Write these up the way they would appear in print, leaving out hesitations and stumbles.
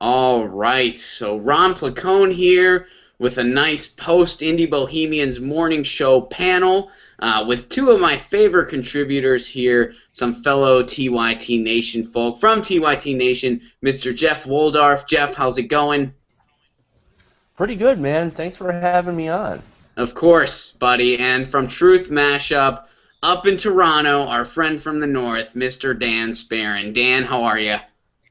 All right, so Ron Placone here with a nice post-Indie Bohemians morning show panel with two of my favorite contributors here, some fellow TYT Nation folk from TYT Nation, Mr. Jeff Woldorf. Jeff, how's it going? Pretty good, man. Thanks for having me on. Of course, buddy. And from Truth Mashup up in Toronto, our friend from the north, Mr. Dan Sparron. Dan, how are you?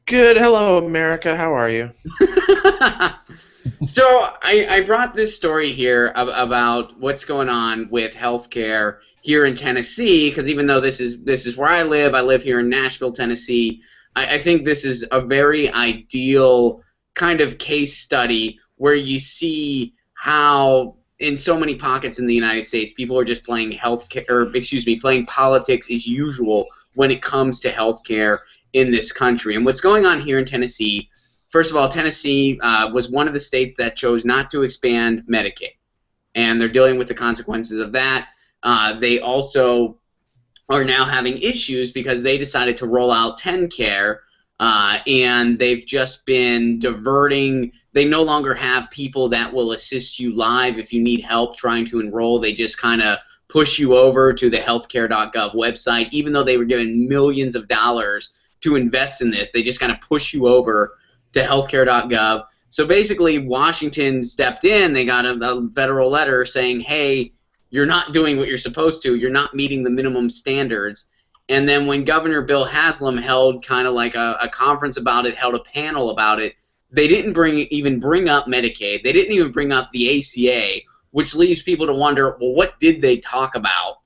Good. Hello, America. How are you? So I brought this story here about what's going on with healthcare here in Tennessee, because even though this is where I live here in Nashville, Tennessee. I think this is a very ideal kind of case study where you see how in so many pockets in the United States people are just playing healthcare, or excuse me, playing politics as usual when it comes to healthcare in this country. And what's going on here in Tennessee. First of all, Tennessee was one of the states that chose not to expand Medicaid, and they're dealing with the consequences of that. They also are now having issues because they decided to roll out TennCare, and they've just been diverting. They no longer have people that will assist you live if you need help trying to enroll. They just kind of push you over to the healthcare.gov website, even though they were given millions of dollars to invest in this. They just kind of push you over to healthcare.gov. So basically, Washington stepped in. They got a federal letter saying, hey, you're not doing what you're supposed to. You're not meeting the minimum standards. And then when Governor Bill Haslam held kind of like a conference about it, held a panel about it, they didn't even bring up Medicaid. They didn't even bring up the ACA, which leaves people to wonder, well, what did they talk about?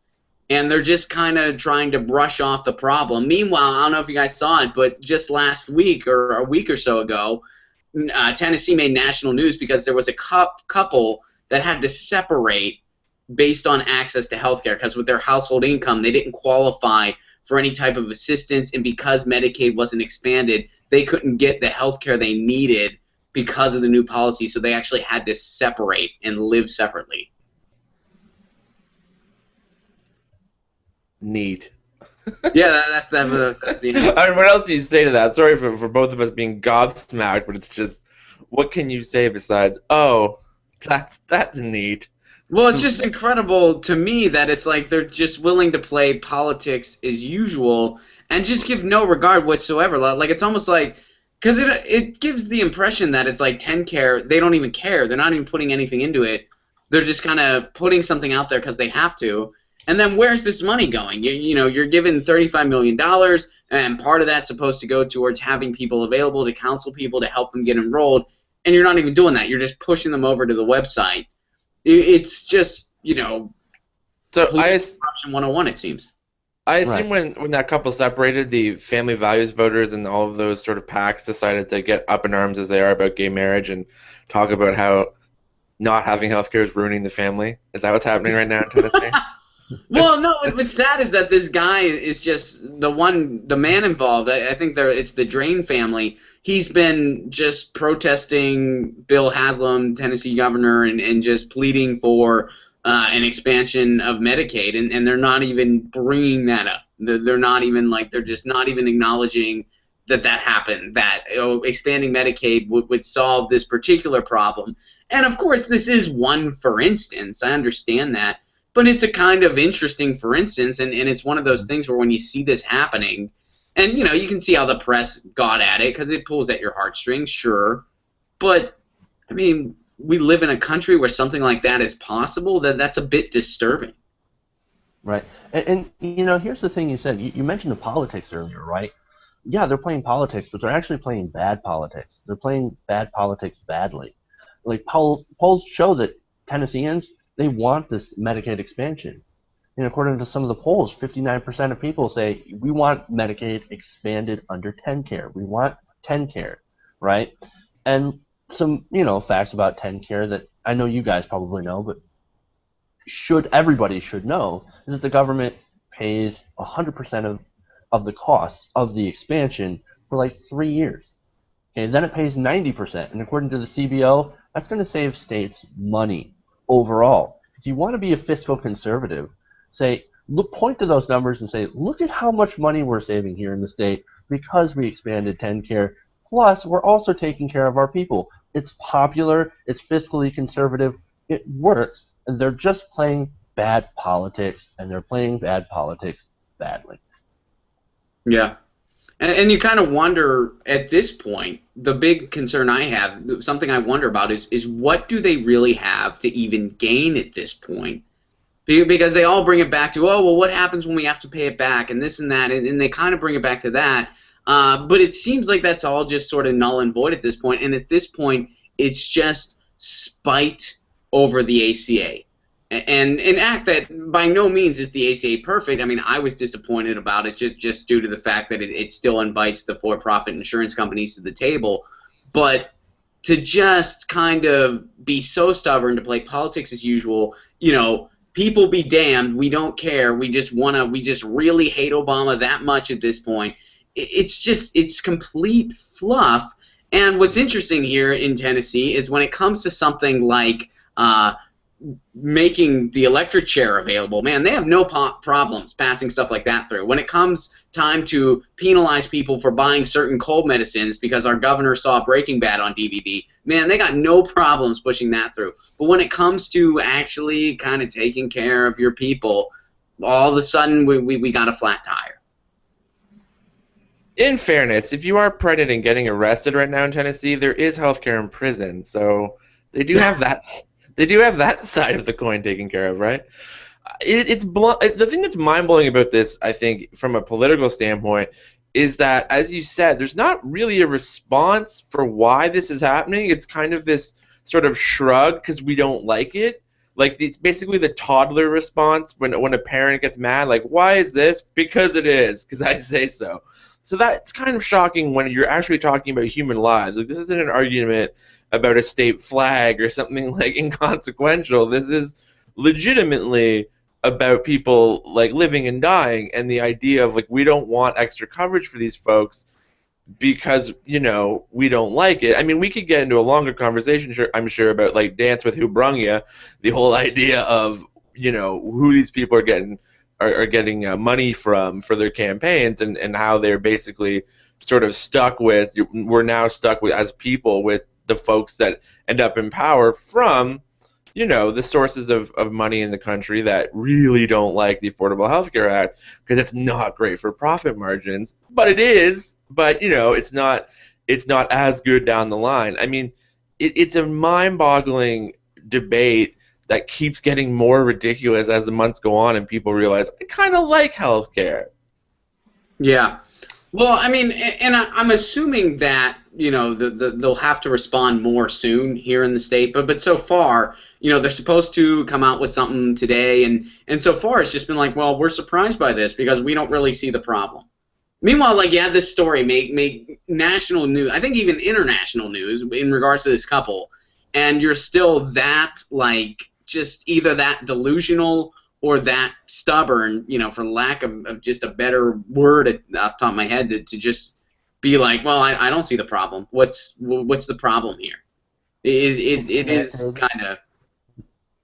And they're just kind of trying to brush off the problem. Meanwhile, I don't know if you guys saw it, but just last week or a week or so ago, Tennessee made national news because there was a couple that had to separate based on access to health care because with their household income, they didn't qualify for any type of assistance, and because Medicaid wasn't expanded, they couldn't get the health care they needed because of the new policy, so they actually had to separate and live separately. Neat. Yeah, that's the end. I mean, what else do you say to that? Sorry for both of us being gobsmacked, but it's just, what can you say besides, oh, that's neat. Well, it's just incredible to me that it's like they're just willing to play politics as usual and just give no regard whatsoever. Like it's almost like because it gives the impression that it's like TennCare, they don't even care. They're not even putting anything into it. They're just kind of putting something out there because they have to. And then where's this money going? You know, you're given $35 million, and part of that's supposed to go towards having people available to counsel people to help them get enrolled, and you're not even doing that. You're just pushing them over to the website. It's just, So political corruption 101, it seems. I Right. assume when that couple separated, the family values voters and all of those sort of PACs decided to get up in arms as they are about gay marriage and talk about how not having health care is ruining the family. Is that what's happening right now in Tennessee? Well, no, what's sad is that this guy is just the man involved. I think it's the Drain family. He's been just protesting Bill Haslam, Tennessee governor, and just pleading for an expansion of Medicaid, and they're not even bringing that up. They're not even they're just not even acknowledging that happened, that expanding Medicaid would solve this particular problem. And of course, this is one for instance. I understand that. But it's a kind of interesting for instance, and it's one of those things where when you see this happening, and you can see how the press got at it because it pulls at your heartstrings, sure. But, I mean, we live in a country where something like that is possible. That's a bit disturbing. Right. Here's the thing you said. You mentioned the politics earlier, right? Yeah, they're playing politics, but they're actually playing bad politics. They're playing bad politics badly. Like polls show that Tennesseans, they want this Medicaid expansion. And according to some of the polls, 59% of people say we want Medicaid expanded under TennCare. We want TennCare, right? And some, facts about TennCare that I know you guys probably know, but everybody should know is that the government pays 100% of the costs of the expansion for like 3 years. Okay, then it pays 90%, and according to the CBO, that's going to save states money overall. If you want to be a fiscal conservative, point to those numbers and say, look at how much money we're saving here in the state because we expanded TennCare Plus, we're also taking care of our people. It's popular. It's fiscally conservative. It works. And they're just playing bad politics, and they're playing bad politics badly. Yeah. And you kind of wonder at this point, the big concern I have, something I wonder about is what do they really have to even gain at this point? Because they all bring it back to, oh, well, what happens when we have to pay it back and this and that, and they kind of bring it back to that. But it seems like that's all just sort of null and void at this point. And at this point, it's just spite over the ACA. And an act that by no means is the ACA perfect. I mean, I was disappointed about it just due to the fact that it still invites the for-profit insurance companies to the table. But to just kind of be so stubborn, to play politics as usual, people be damned, we don't care, we just really hate Obama that much at this point. It's complete fluff. And what's interesting here in Tennessee is when it comes to something like making the electric chair available, man, they have no problems passing stuff like that through. When it comes time to penalize people for buying certain cold medicines because our governor saw Breaking Bad on DVD, man, they got no problems pushing that through. But when it comes to actually kind of taking care of your people, all of a sudden we got a flat tire. In fairness, if you are pregnant and getting arrested right now in Tennessee, there is healthcare in prison, so they do have that. They do have that side of the coin taken care of, right? The thing that's mind-blowing about this, I think, from a political standpoint, is that, as you said, there's not really a response for why this is happening. It's kind of this sort of shrug because we don't like it. Like, it's basically the toddler response when a parent gets mad, like, why is this? Because it is, because I say so. So that's kind of shocking when you're actually talking about human lives. Like, this isn't an argument about a state flag or something like inconsequential. This is legitimately about people like living and dying, and the idea of like we don't want extra coverage for these folks because we don't like it. I mean, we could get into a longer conversation, I'm sure, about like Dance with Who Brung Ya, the whole idea of who these people are getting money from for their campaigns, and how they're basically sort of we're now stuck with as people with the folks that end up in power from, the sources of money in the country that really don't like the Affordable Health Care Act because it's not great for profit margins. But it is. But, it's not as good down the line. I mean, it's a mind-boggling debate that keeps getting more ridiculous as the months go on and people realize, I kind of like health care. Yeah. Well, I mean, and I'm assuming that they'll have to respond more soon here in the state, but so far, they're supposed to come out with something today, and so far it's just been like, well, we're surprised by this because we don't really see the problem. Meanwhile, like you had this story make national news, I think even international news in regards to this couple, and you're still that like just either that delusional or that stubborn, for lack of just a better word off the top of my head, to just be like, well, I don't see the problem. What's the problem here? It is kind of...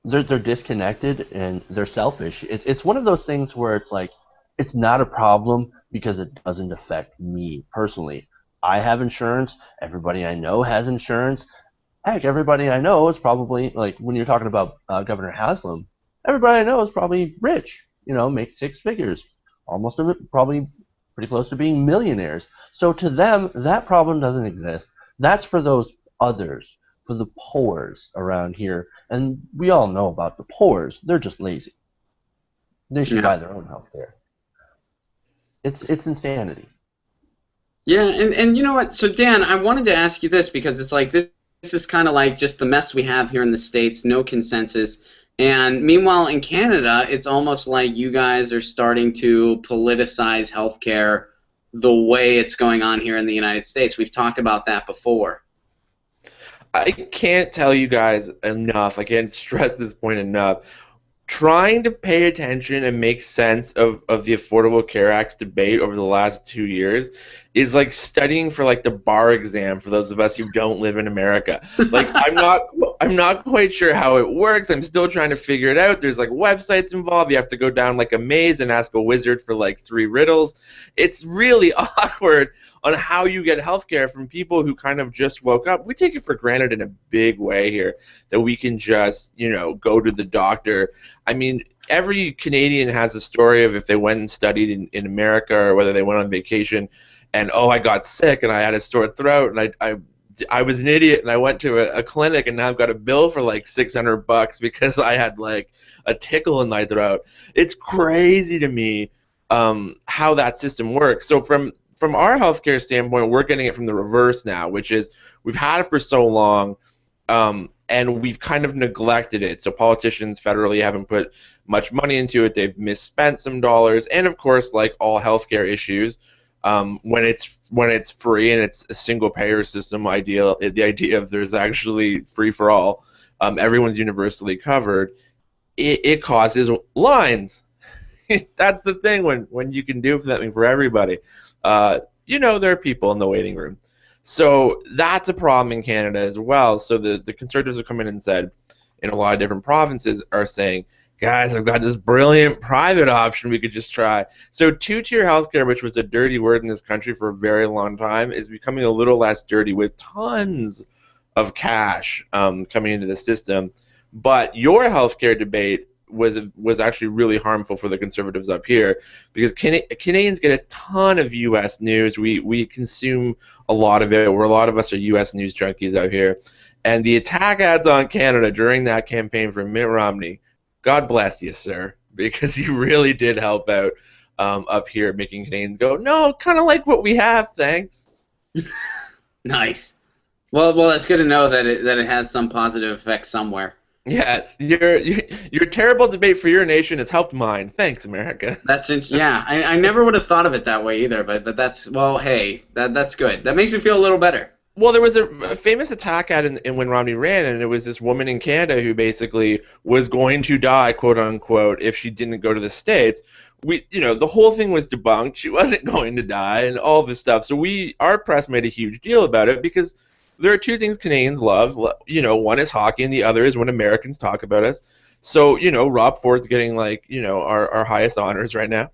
They're disconnected and they're selfish. It's one of those things where it's like, it's not a problem because it doesn't affect me personally. I have insurance. Everybody I know has insurance. Heck, everybody I know is probably, like when you're talking about Governor Haslam, everybody I know is probably rich, makes six figures, probably pretty close to being millionaires. So to them, that problem doesn't exist. That's for those others, for the poors around here. And we all know about the poors. They're just lazy. They should buy their own health care. It's insanity. Yeah, and you know what? So Dan, I wanted to ask you this because it's like this is kind of like just the mess we have here in the States, no consensus. And meanwhile, in Canada, it's almost like you guys are starting to politicize healthcare the way it's going on here in the United States. We've talked about that before. I can't tell you guys enough. I can't stress this point enough. Trying to pay attention and make sense of the Affordable Care Act's debate over the last 2 years is like studying for like the bar exam for those of us who don't live in America. Like I'm not I'm not quite sure how it works. I'm still trying to figure it out. There's like websites involved. You have to go down like a maze and ask a wizard for like 3 riddles. It's really awkward on how you get healthcare from people who kind of just woke up. We take it for granted in a big way here that we can just, go to the doctor. I mean, every Canadian has a story of if they went and studied in America or whether they went on vacation and, oh, I got sick and I had a sore throat and I was an idiot and I went to a clinic and now I've got a bill for like $600 because I had like a tickle in my throat. It's crazy to me how that system works. So from our healthcare standpoint, we're getting it from the reverse now, which is we've had it for so long and we've kind of neglected it. So politicians federally haven't put much money into it. They've misspent some dollars. And of course, like all healthcare issues, when it's free and it's a single payer system, the idea of there's actually free for all, everyone's universally covered, it causes lines. That's the thing when you can do something for everybody. There are people in the waiting room. So that's a problem in Canada as well. So the Conservatives have come in and said, in a lot of different provinces, are saying, guys, I've got this brilliant private option we could just try. So two-tier healthcare, which was a dirty word in this country for a very long time, is becoming a little less dirty with tons of cash coming into the system. But your healthcare debate was actually really harmful for the Conservatives up here because Canadians get a ton of U.S. news. We consume a lot of it. A lot of us are U.S. news junkies out here. And the attack ads on Canada during that campaign for Mitt Romney, God bless you, sir, because you really did help out up here, making Canadians go, no, kind of like what we have, thanks. Nice. Well, that's good to know that it has some positive effect somewhere. Yes, your terrible debate for your nation has helped mine. Thanks, America. I never would have thought of it that way either, but that's, well, hey, that's good. That makes me feel a little better. Well, there was a famous attack ad in when Romney ran, and it was this woman in Canada who basically was going to die, quote unquote, if she didn't go to the States. The whole thing was debunked. She wasn't going to die, and all this stuff. So our press made a huge deal about it because there are two things Canadians love. One is hockey, and the other is when Americans talk about us. So Rob Ford's getting our highest honors right now.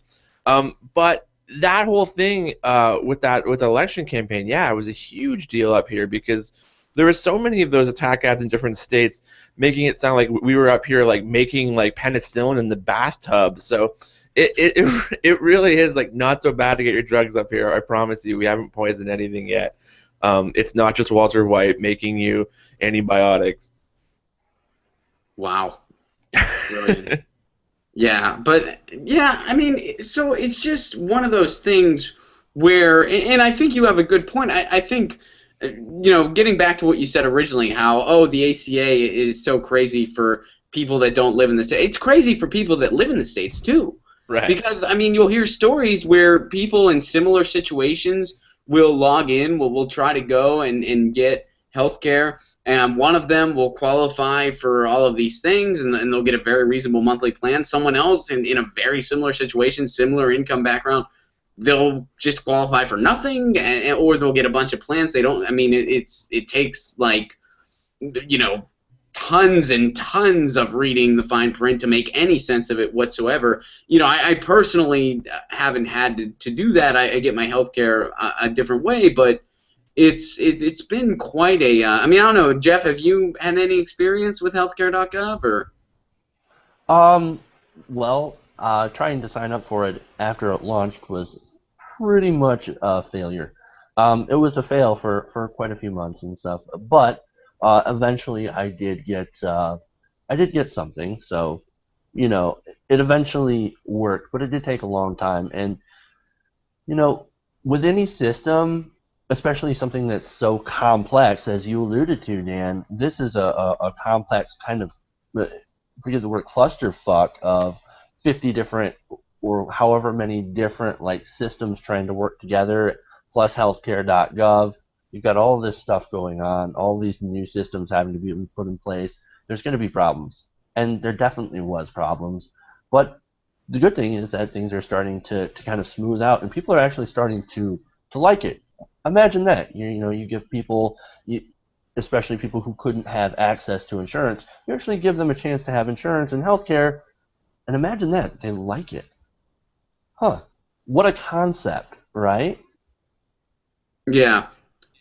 But that whole thing with the election campaign, it was a huge deal up here because there were so many of those attack ads in different states making it sound like we were up here like making like penicillin in the bathtub. So it really is like not so bad to get your drugs up here. I promise you, we haven't poisoned anything yet. It's not just Walter White making you antibiotics. Wow. Brilliant. I mean, so it's just one of those things where, and I think you have a good point. I think, getting back to what you said originally, how, the ACA is so crazy for people that don't live in the States. It's crazy for people that live in the States, too. Right. Because, I mean, you'll hear stories where people in similar situations will log in, will try to go and get health care, and one of them will qualify for all of these things, and they'll get a very reasonable monthly plan. Someone else in a very similar situation, similar income background, they'll just qualify for nothing, or they'll get a bunch of plans. They don't. I mean, it takes tons and tons of reading the fine print to make any sense of it whatsoever. I personally haven't had to do that. I get my health care a different way, but it's been quite a. I mean, I don't know, Jeff. Have you had any experience with healthcare.gov or? Well, trying to sign up for it after it launched was pretty much a failure. It was a fail for quite a few months and stuff, but eventually I did get something. So, it eventually worked, but it did take a long time. And with any system, especially something that's so complex, as you alluded to, Dan, this is a complex kind of, forget the word, clusterfuck of 50 different or however many different systems trying to work together, plus healthcare.gov. You've got all this stuff going on, all these new systems having to be put in place. There's going to be problems, and there definitely was problems. But the good thing is that things are starting to kind of smooth out, and people are actually starting to like it. Imagine that. You give people, especially people who couldn't have access to insurance. You actually give them a chance to have insurance and healthcare, and imagine that. They like it. Huh. What a concept, right? Yeah.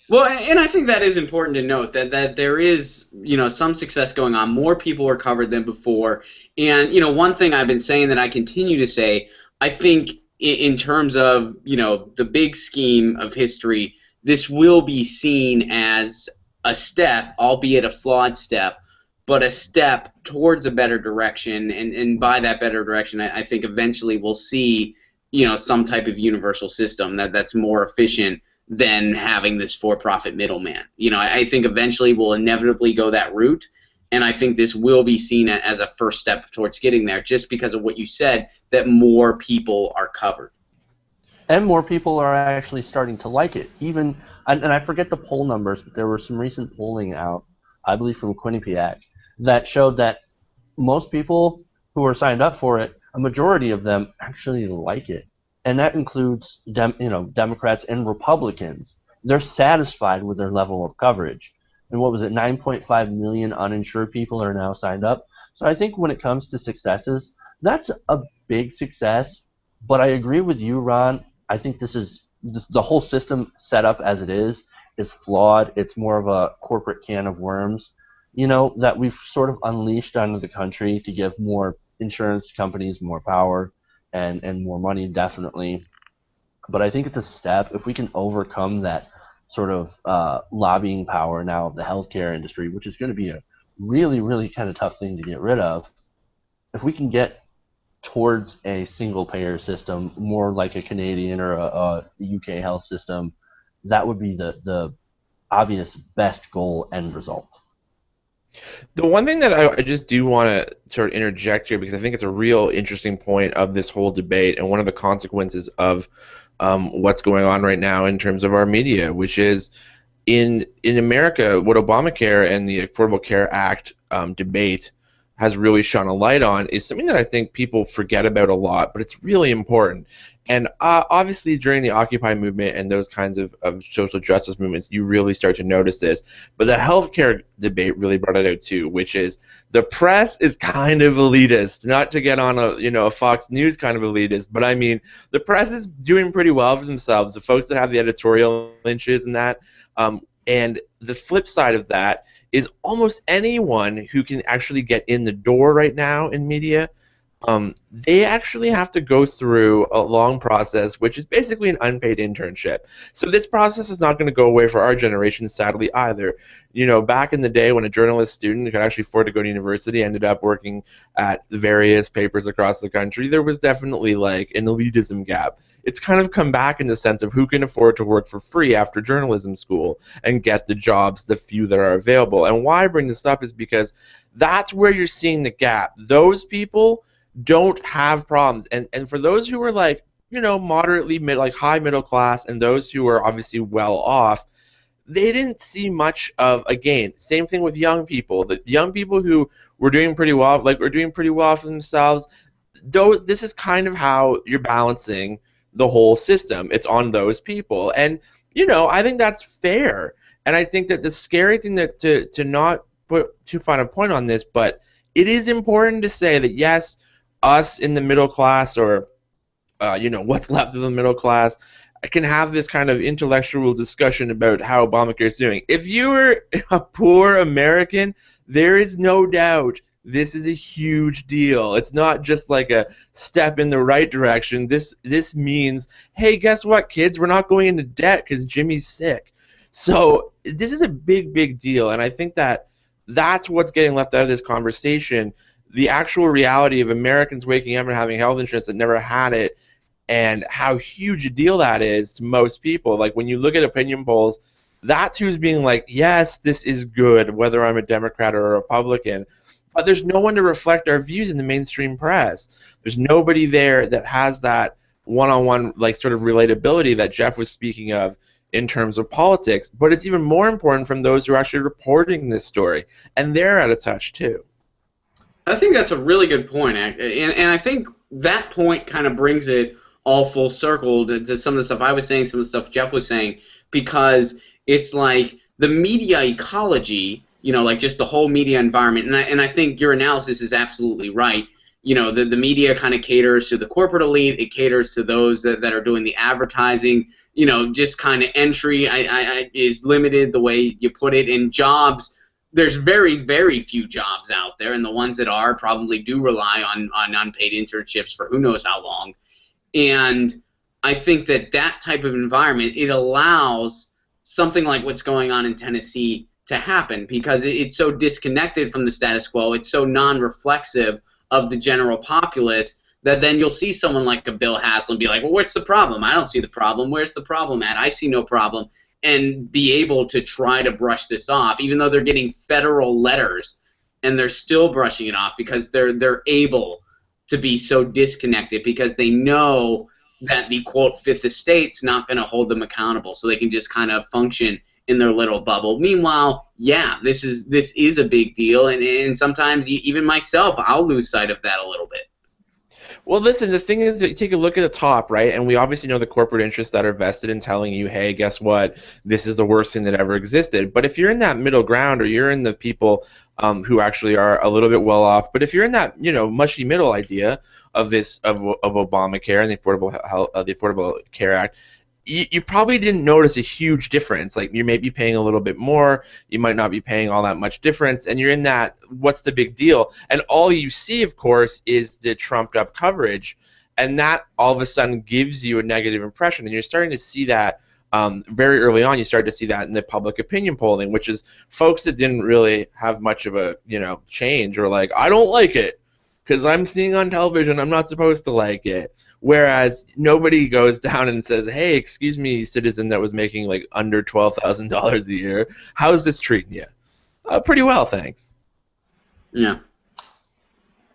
Well, and I think that is important to note that there is, some success going on. More people are covered than before. And, one thing I've been saying that I continue to say, I think in terms of, the big scheme of history, this will be seen as a step, albeit a flawed step, but a step towards a better direction. And by that better direction, I think eventually we'll see, some type of universal system that's more efficient than having this for-profit middleman. I think eventually we'll inevitably go that route, and I think this will be seen as a first step towards getting there, just because of what you said, that more people are covered. And more people are actually starting to like it. Even, and I forget the poll numbers, but there were some recent polling out, I believe from Quinnipiac, that showed that most people who are signed up for it, a majority of them actually like it. And that includes Democrats and Republicans. They're satisfied with their level of coverage. And what was it, 9.5 million uninsured people are now signed up. So I think when it comes to successes, that's a big success. But I agree with you, Ron. I think the whole system set up as it is flawed. It's more of a corporate can of worms, that we've sort of unleashed onto the country to give more insurance companies more power and more money, definitely. But I think it's a step. If we can overcome that sort of lobbying power now of the healthcare industry, which is going to be a really, really kind of tough thing to get rid of, if we can get towards a single-payer system, more like a Canadian or a UK health system, that would be the obvious best goal end result. The one thing that I just do want to sort of interject here, because I think it's a real interesting point of this whole debate and one of the consequences of what's going on right now in terms of our media, which is in America, what Obamacare and the Affordable Care Act debate has really shone a light on is something that I think people forget about a lot, but it's really important. And obviously during the Occupy movement and those kinds of social justice movements, you really start to notice this. But the healthcare debate really brought it out too, which is the press is kind of elitist. Not to get on a Fox News kind of elitist, but I mean the press is doing pretty well for themselves. The folks that have the editorial inches and that, and the flip side of that is almost anyone who can actually get in the door right now in media, they actually have to go through a long process, which is basically an unpaid internship. So this process is not going to go away for our generation, sadly, either. Back in the day when a journalist student who could actually afford to go to university ended up working at the various papers across the country, there was definitely like an elitism gap. It's kind of come back in the sense of who can afford to work for free after journalism school and get the jobs, the few that are available. And why I bring this up is because that's where you're seeing the gap. Those people don't have problems. And for those who are like, moderately high middle class and those who are obviously well off, they didn't see much of a gain. Same thing with young people. The young people who were doing pretty well, were doing pretty well for themselves, this is kind of how you're balancing the whole system. It's on those people. And, I think that's fair. And I think that the scary thing that to not put too fine a point on this, but it is important to say that, yes, us in the middle class or, what's left of the middle class, I can have this kind of intellectual discussion about how Obamacare is doing. If you're a poor American, there is no doubt this is a huge deal. It's not just like a step in the right direction. This means, hey, guess what, kids? We're not going into debt because Jimmy's sick. So this is a big, big deal, and I think that's what's getting left out of this conversation. The actual reality of Americans waking up and having health insurance that never had it, and how huge a deal that is to most people. Like when you look at opinion polls, that's who's being like, yes, this is good, whether I'm a Democrat or a Republican. But there's no one to reflect our views in the mainstream press. There's nobody there that has that one-on-one sort of relatability that Jeff was speaking of in terms of politics. But it's even more important from those who are actually reporting this story, and they're out of touch too. I think that's a really good point, and I think that point kind of brings it all full circle to some of the stuff I was saying, some of the stuff Jeff was saying, because it's like the media ecology, like just the whole media environment, and I think your analysis is absolutely right. The media kind of caters to the corporate elite. It caters to those that are doing the advertising. Just kind of entry is limited the way you put it. In jobs, there's very, very few jobs out there, and the ones that are probably do rely on unpaid internships for who knows how long. And I think that type of environment, it allows something like what's going on in Tennessee to happen, because it's so disconnected from the status quo. It's so non-reflexive of the general populace that then you'll see someone like a Bill Haslam be like, well, what's the problem? I don't see the problem. Where's the problem at? I see no problem. And be able to try to brush this off, even though they're getting federal letters, and they're still brushing it off because they're able to be so disconnected, because they know that the, quote, Fifth Estate's not going to hold them accountable, so they can just kind of function in their little bubble. Meanwhile, yeah, this is a big deal, and sometimes even myself, I'll lose sight of that a little bit. Well, listen, the thing is that you take a look at the top, right, and we obviously know the corporate interests that are vested in telling you, hey, guess what, this is the worst thing that ever existed. But if you're in that middle ground, or you're in the people who actually are a little bit well off, but if you're in that, mushy middle idea of this of Obamacare and the Affordable Care Act, you probably didn't notice a huge difference. Like, you may be paying a little bit more, you might not be paying all that much difference, and you're in that, what's the big deal? And all you see, of course, is the trumped up coverage, and that all of a sudden gives you a negative impression, and you're starting to see that very early on. You start to see that in the public opinion polling, which is folks that didn't really have much of a change, or like, I don't like it because I'm seeing on television I'm not supposed to like it. Whereas nobody goes down and says, hey, excuse me, citizen that was making like under $12,000 a year, how's this treating you? Pretty well, thanks. Yeah.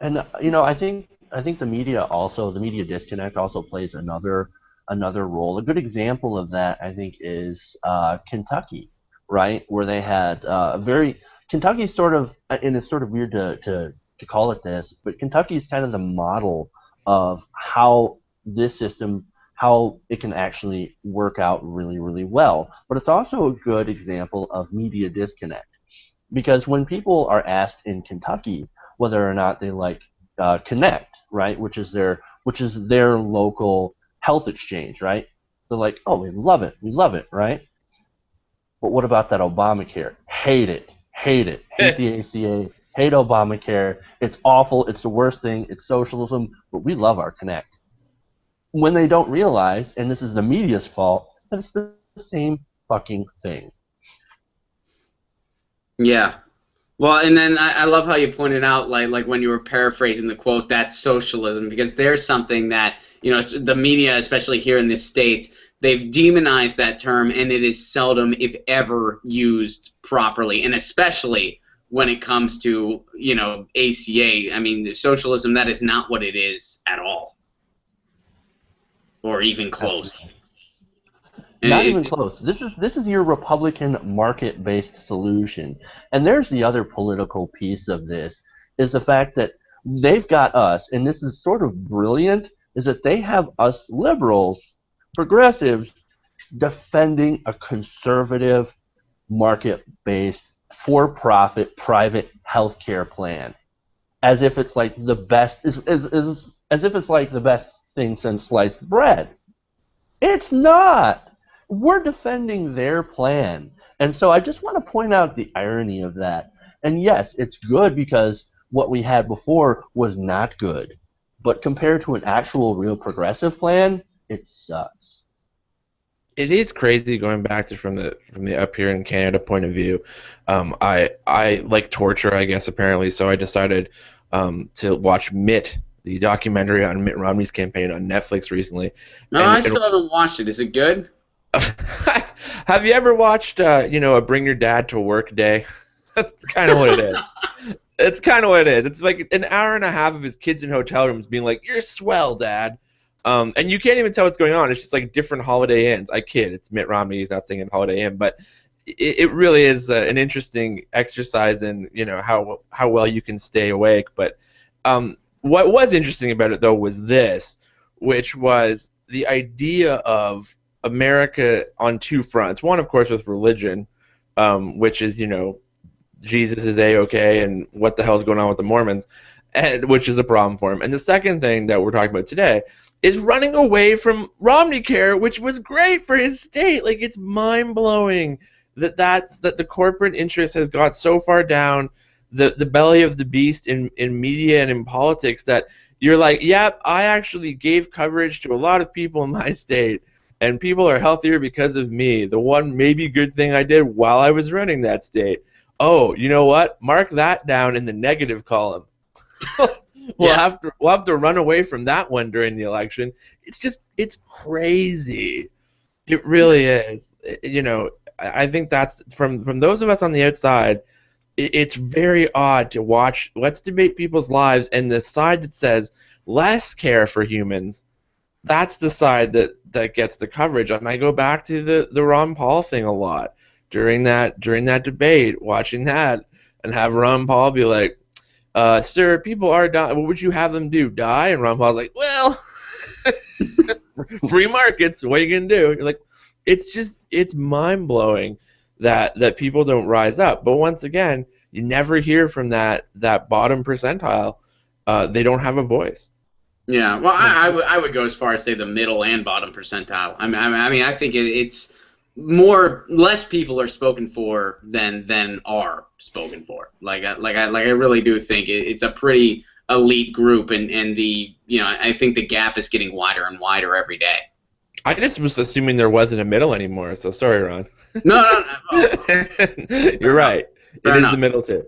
And I think the media disconnect also plays another role. A good example of that, I think, is Kentucky, right, where they had Kentucky's sort of, and it's sort of weird to call it this, but Kentucky's kind of the model of how this system, how it can actually work out really, really well. But it's also a good example of media disconnect, because when people are asked in Kentucky whether or not they like Connect, right, which is their local health exchange, right, they're like, oh, we love it, right? But what about that Obamacare? Hate it, hate the ACA. Hate Obamacare. It's awful. It's the worst thing. It's socialism. But we love our Connect. When they don't realize, and this is the media's fault, that it's the same fucking thing. Yeah. Well, and then I love how you pointed out, like when you were paraphrasing the quote, that's socialism, because there's something that, the media, especially here in the States, they've demonized that term, and it is seldom, if ever, used properly, and especially when it comes to, ACA. I mean, socialism, that is not what it is at all. Or even close. Not even close. This is your Republican market-based solution. And there's the other political piece of this, is the fact that they've got us, and this is sort of brilliant, is that they have us liberals, progressives, defending a conservative market-based for-profit private healthcare plan, as if it's like the best, as if it's like the best thing since sliced bread. It's not. We're defending their plan, and so I just want to point out the irony of that. And yes, it's good because what we had before was not good, but compared to an actual real progressive plan, it sucks. It is crazy going back to from the up here in Canada point of view. I like torture, I guess, apparently, so I decided to watch Mitt, the documentary on Mitt Romney's campaign on Netflix recently. No, I still haven't watched it. Is it good? Have you ever watched a Bring Your Dad to Work day? That's kind of what it is. It's kind of what it is. It's like an hour and a half of his kids in hotel rooms being like, "You're swell, Dad." And you can't even tell what's going on. It's just like different Holiday Inns. I kid. It's Mitt Romney. He's not singing Holiday Inn, but it really is an interesting exercise in how well you can stay awake. But what was interesting about it though was this, which was the idea of America on two fronts. One, of course, with religion, which is, Jesus is A-okay and what the hell's going on with the Mormons, and which is a problem for him. And the second thing that we're talking about today is running away from Romney Care, which was great for his state. Like, it's mind-blowing that the corporate interest has got so far down the belly of the beast in media and in politics that you're like, yep, I actually gave coverage to a lot of people in my state, and people are healthier because of me, the one maybe good thing I did while I was running that state. Oh, you know what? Mark that down in the negative column. We'll have to run away from that one during the election. It's crazy. It really is. I think that's from those of us on the outside. It's very odd to watch. Let's debate people's lives, and the side that says less care for humans, that's the side that gets the coverage. And I go back to the Ron Paul thing a lot during that debate, watching that, and have Ron Paul be like, sir, people are dying. What would you have them do? Die? And Ron Paul's like, well, free markets. What are you gonna do? You're like, it's mind blowing that people don't rise up. But once again, you never hear from that bottom percentile. They don't have a voice. Yeah, well, I would go as far as say the middle and bottom percentile. I mean, I think it's less people are spoken for than are spoken for. I really do think it's a pretty elite group, and I think the gap is getting wider and wider every day. I just was assuming there wasn't a middle anymore. So sorry, Ron. No. You're right. It is the middle too.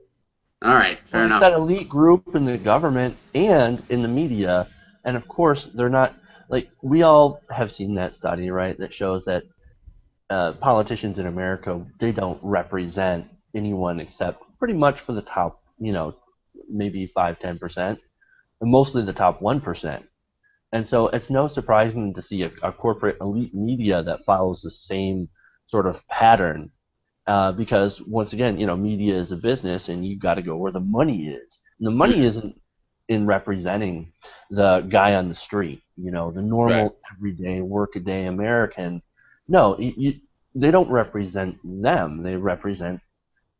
All right, fair enough. It's that elite group in the government and in the media, and of course they're not like we all have seen that study, right? That shows that politicians in America, they don't represent anyone except pretty much for the top, maybe 5-10%, and mostly the top 1%. And so it's no surprising to see a corporate elite media that follows the same sort of pattern, because once again, media is a business, and you got to go where the money is. And the money isn't in representing the guy on the street, the normal everyday workaday American. No, they don't represent them. They represent,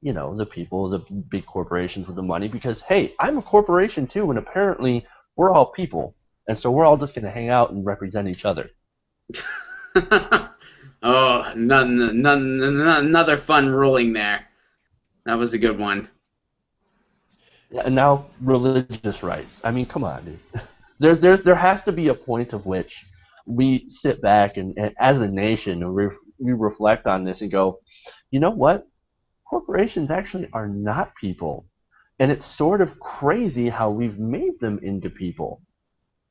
the people, the big corporations with the money. Because hey, I'm a corporation too, and apparently we're all people. And so we're all just going to hang out and represent each other. Oh, another fun ruling there. That was a good one. Yeah, and now religious rights. I mean, come on, dude. There has to be a point of which we sit back and as a nation, we reflect on this and go, you know what? Corporations actually are not people. And it's sort of crazy how we've made them into people.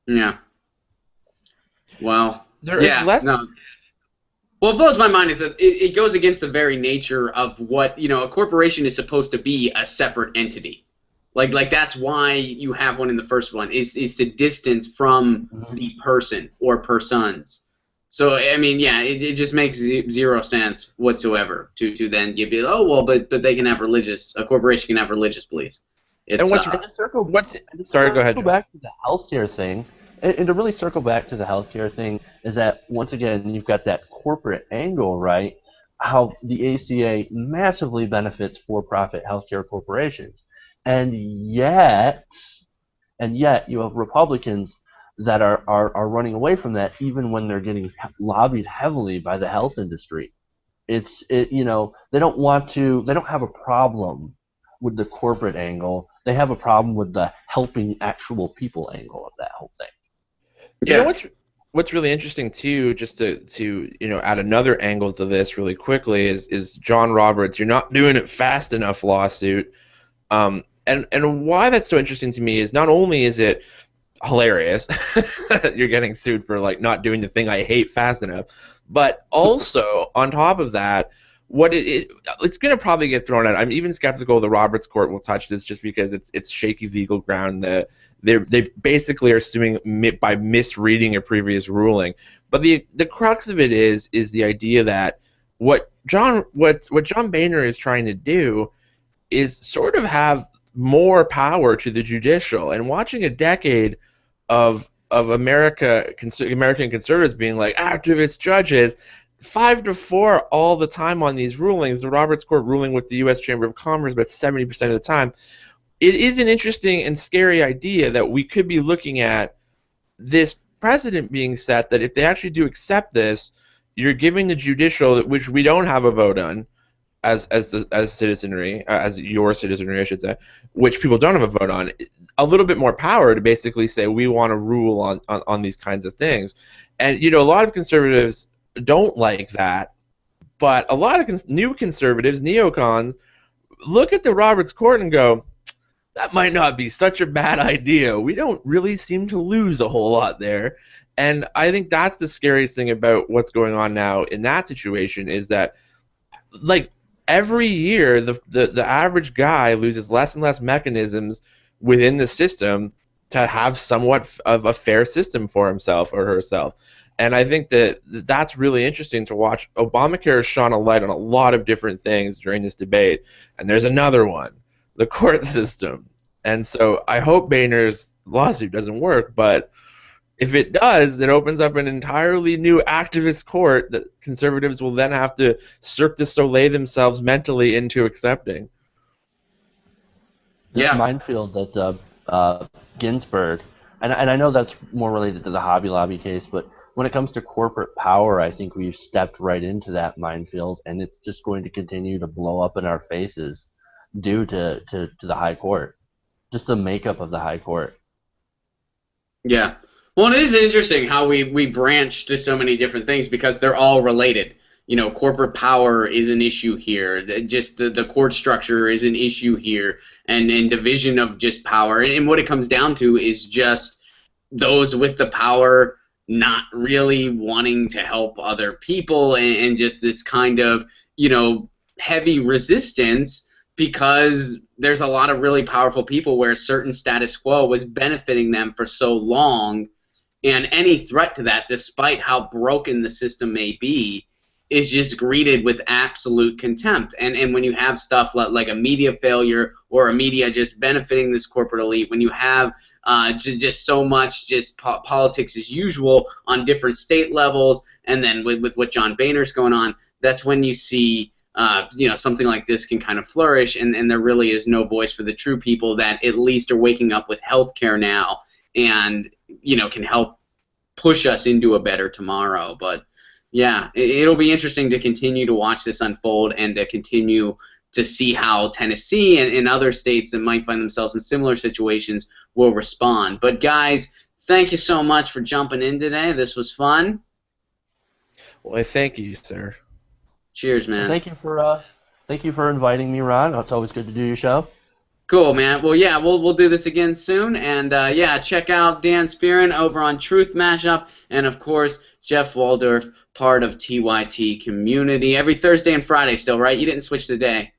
Yeah. Well, there is less. No. What blows my mind is that it goes against the very nature of what a corporation is supposed to be, a separate entity. Like that's why you have one in the first one is to distance from the person or persons. So I mean, yeah, it just makes zero sense whatsoever to then give you but they can have a corporation can have religious beliefs. Sorry, go ahead. Go back to the healthcare thing, and to really circle back to the healthcare thing is that once again you've got that corporate angle, right? How the ACA massively benefits for-profit healthcare corporations, and yet you have Republicans that are running away from that, even when they're getting lobbied heavily by the health industry. They don't have a problem with the corporate angle. They have a problem with the helping actual people angle of that whole thing. Yeah. You know what's really interesting too, just to add another angle to this really quickly is John Roberts' "You're not doing it fast enough" lawsuit. And why that's so interesting to me is not only is it hilarious you're getting sued for not doing the thing I hate fast enough, but also on top of that, it's going to probably get thrown out. I'm even skeptical the Roberts court will touch this just because it's shaky legal ground. They basically are suing by misreading a previous ruling. But the crux of it is the idea that what John Boehner is trying to do is sort of have more power to the judicial. And watching a decade of American conservatives being like activist judges, 5-4 all the time on these rulings. The Roberts Court ruling with the U.S. Chamber of Commerce about 70% of the time. It is an interesting and scary idea that we could be looking at this precedent being set that if they actually do accept this, you're giving the judicial, which we don't have a vote on, as citizenry, as your citizenry, I should say, which people don't have a vote on, a little bit more power to basically say we want to rule on these kinds of things. And a lot of conservatives don't like that, but a lot of new conservatives, neocons, look at the Roberts Court and go, that might not be such a bad idea. We don't really seem to lose a whole lot there. And I think that's the scariest thing about what's going on now in that situation is that, like, every year the average guy loses less and less mechanisms within the system to have somewhat of a fair system for himself or herself. And I think that that's really interesting to watch. Obamacare has shone a light on a lot of different things during this debate, and there's another one, the court system. And so I hope Boehner's lawsuit doesn't work, but if it does, it opens up an entirely new activist court that conservatives will then have to Cirque du Soleil themselves mentally into accepting. This Yeah. minefield that Ginsburg, and I know that's more related to the Hobby Lobby case, but when it comes to corporate power, I think we've stepped right into that minefield, and it's just going to continue to blow up in our faces due to the High Court, just the makeup of the High Court. Yeah. Well, it is interesting how we branch to so many different things because they're all related. Corporate power is an issue here. Just the court structure is an issue here, and division of just power. And what it comes down to is just those with the power not really wanting to help other people, and just this kind of heavy resistance because there's a lot of really powerful people where certain status quo was benefiting them for so long. And any threat to that, despite how broken the system may be, is just greeted with absolute contempt. And when you have stuff like a media failure or a media just benefiting this corporate elite, when you have just so much just politics as usual on different state levels, and then with what John Boehner's going on, that's when you see something like this can kind of flourish, and there really is no voice for the true people that at least are waking up with healthcare now and can help push us into a better tomorrow. But yeah, it'll be interesting to continue to watch this unfold and to continue to see how Tennessee and other states that might find themselves in similar situations will respond. But guys, thank you so much for jumping in today. This was fun. Well, I thank you, sir. Cheers, man. Thank you for inviting me, Ron. It's always good to do your show. Cool, man. Well, yeah, we'll do this again soon. And, yeah, check out Dan Spearin over on Truth Mashup. And, of course, Jeff Waldorf, part of TYT Community. Every Thursday and Friday still, right? You didn't switch the day.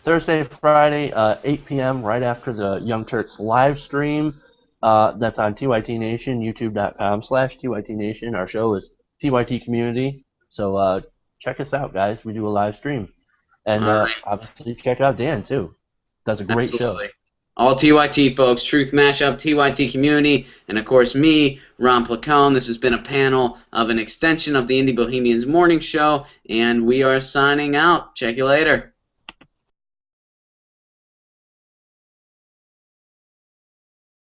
Thursday, Friday, 8 p.m., right after the Young Turks live stream. That's on TYT Nation, youtube.com/TYT Nation. Our show is TYT Community. So check us out, guys. We do a live stream. And right. Obviously check out Dan, too. Does a great Absolutely. show. All TYT, folks. Truth Mashup, TYT Community, and, of course, me, Ron Placone. This has been a panel of an extension of the Indie Bohemians Morning Show, and we are signing out. Check you later.